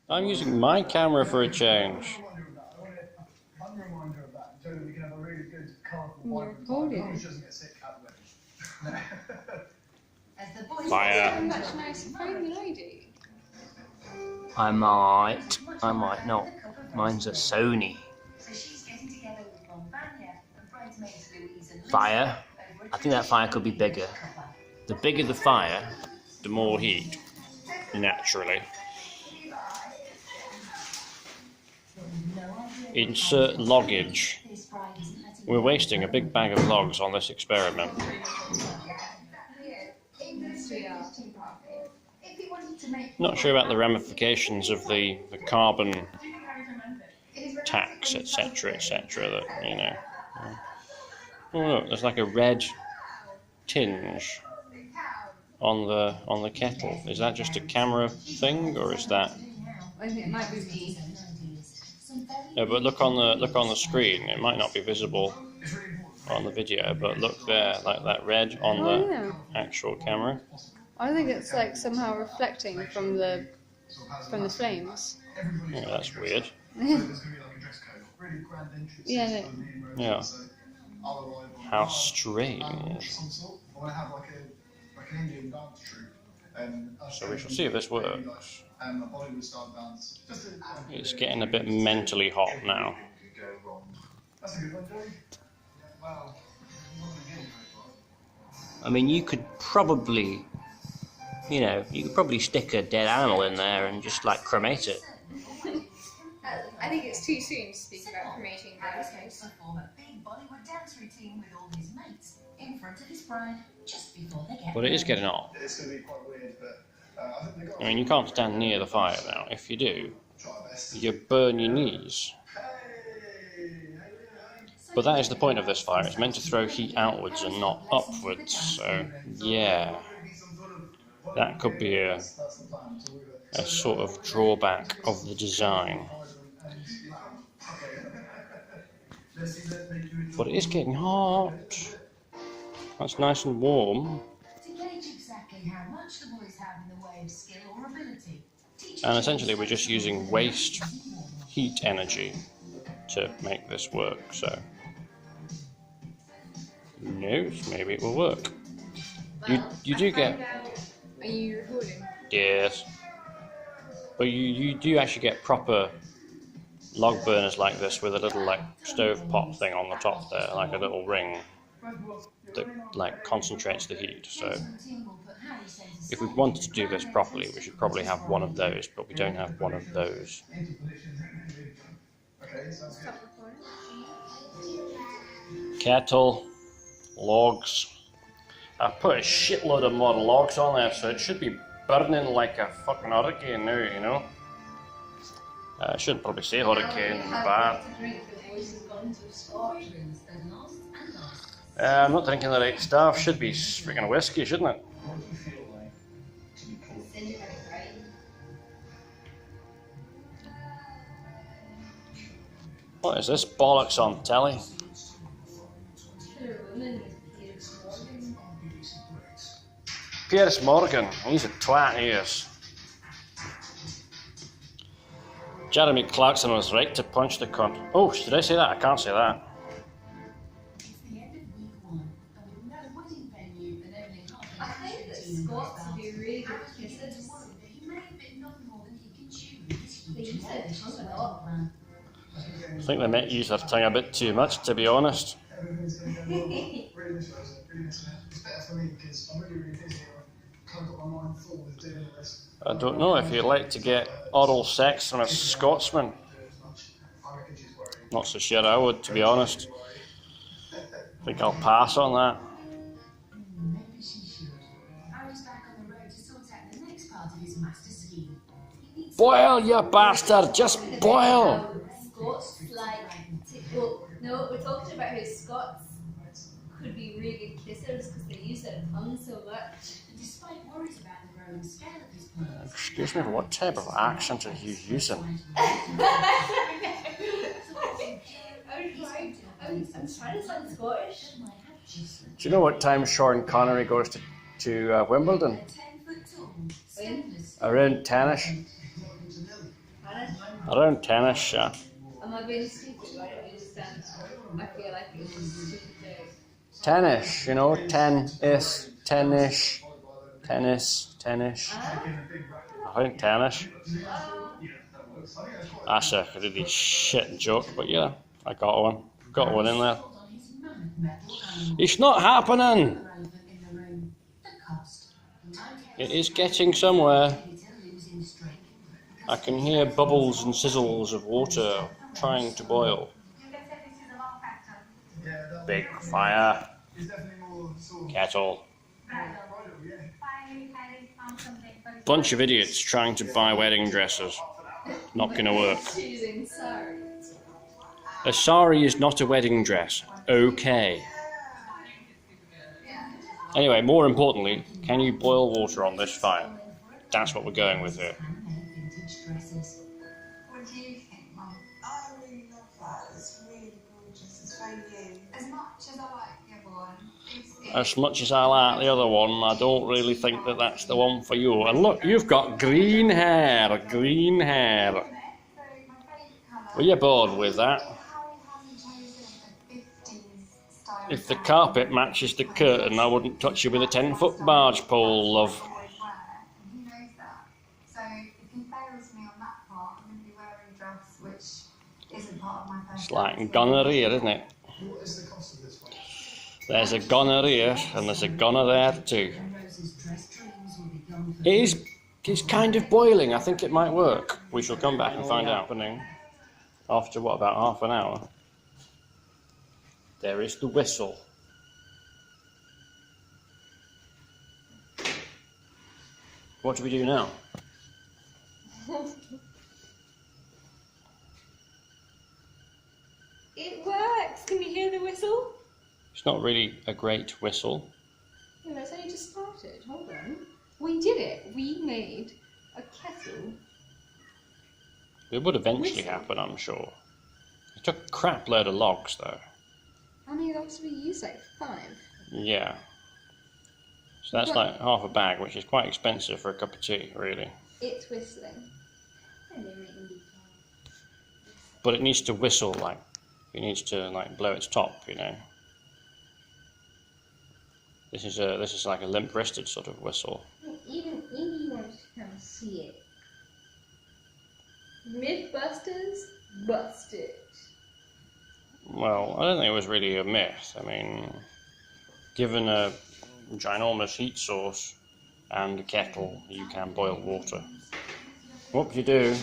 I'm using my camera for a change. Fire. Much nicer phone than I do. I might not. Mine's a Sony. Fire. I think that fire could be bigger. The bigger the fire, the more heat, naturally. Insert loggage. We're wasting a big bag of logs on this experiment. Not sure about the ramifications of the carbon tax, etc., etc. That, you know. Oh look, there's like a red tinge on the kettle. Is that just a camera thing, or is that? I think it might be me. No, but look on the screen. It might not be visible on the video, but look there, like that red on the actual camera. I think it's like somehow reflecting from the flames. Yeah, that's weird. Yeah. Yeah. How strange. So we shall see if this works. It's getting a bit mentally hot now. I mean, you could probably, stick a dead animal in there and just like cremate it. I think it's too soon to speak about cremating those. But it is getting hot. I mean, you can't stand near the fire now. If you do, you burn your knees. But that is the point of this fire. It's meant to throw heat outwards and not upwards. So, yeah, that could be a sort of drawback of the design. But it is getting hot. That's nice and warm. And essentially we're just using waste heat energy to make this work, so who knows, maybe it will work. You do get... Are you recording? Yes. But you do actually get proper log burners like this with a little like stove pot thing on the top there, like a little ring that like concentrates the heat. So if we wanted to do this properly, we should probably have one of those, but we don't have one of those. Kettle, logs. I put a shitload of more logs on there, so it should be burning like a fucking hurricane now, you know. I shouldn't probably say hurricane, bad. I'm not drinking the right stuff. Should be freaking whiskey, shouldn't it? What is this bollocks on telly? Piers Morgan, he's a twat, he is. Jeremy Clarkson was right to punch the cunt. Oh, did I say that? I can't say that. I think that Scots would be really good kissers. They use their tongue a lot. I think they might use their tongue a bit too much, to be honest. I don't know if you'd like to get oral sex from a Scotsman. Not so sure I would, to be honest. I think I'll pass on that. Boil, you bastard! Just boil! Scots like... Well, no, we're talking about how Scots could be really good kissers because they use their tongue so much. Despite worries about the growing scale of his plants. Excuse me, what type of accent are you using? I'm trying to sound Scottish. Do you know what time Sean Connery goes to Wimbledon? When? Around 10ish. I don't tennis, yeah. Am I being stupid? Why don't you just stand up? I feel like it's a stupid joke. Tennis, you know, tennis, tennis, tennis, tennis. I think tennis. That's a really shit joke, but yeah, I got one. Got one in there. It's not happening! It is getting somewhere. I can hear bubbles and sizzles of water trying to boil. Big fire. Kettle. Bunch of idiots trying to buy wedding dresses. Not gonna work. Choosing sari. A sari is not a wedding dress. Okay. Anyway, more importantly, can you boil water on this fire? That's what we're going with here. What do you think, Mum? I really love that. It's really gorgeous. It's very new. As much as I like the other one, As much as I like the other one, I don't really think that that's the one for you. And look, you've got green hair, green hair. Were you bored with that? If the carpet matches the curtain, I wouldn't touch you with a 10-foot barge pole, love. He knows that. So if he fails me on that part, I'm going to be wearing a dress which isn't part of my personality. It's like gonorrhea, isn't it? What is the cost of this one? There's a gonorrhea, and there's a goner there too. It's kind of boiling. I think it might work. We shall come back and find out. After what, about half an hour? There is the whistle. What do we do now? It works! Can you hear the whistle? It's not really a great whistle. No, it's only just started. Hold on. We did it. We made a kettle. It would eventually happen, I'm sure. It took a crap load of logs, though. How many logs did we use? Like 5? Yeah. So that's like half a bag, which is quite expensive for a cup of tea, really. It's whistling. But it needs to whistle, like, it needs to like blow its top, you know. This is like a limp-wristed sort of whistle. Even you want to come see it. Mythbusters, bust it. Well, I don't think it was really a myth. I mean, given a ginormous heat source and a kettle, you can boil water. What you do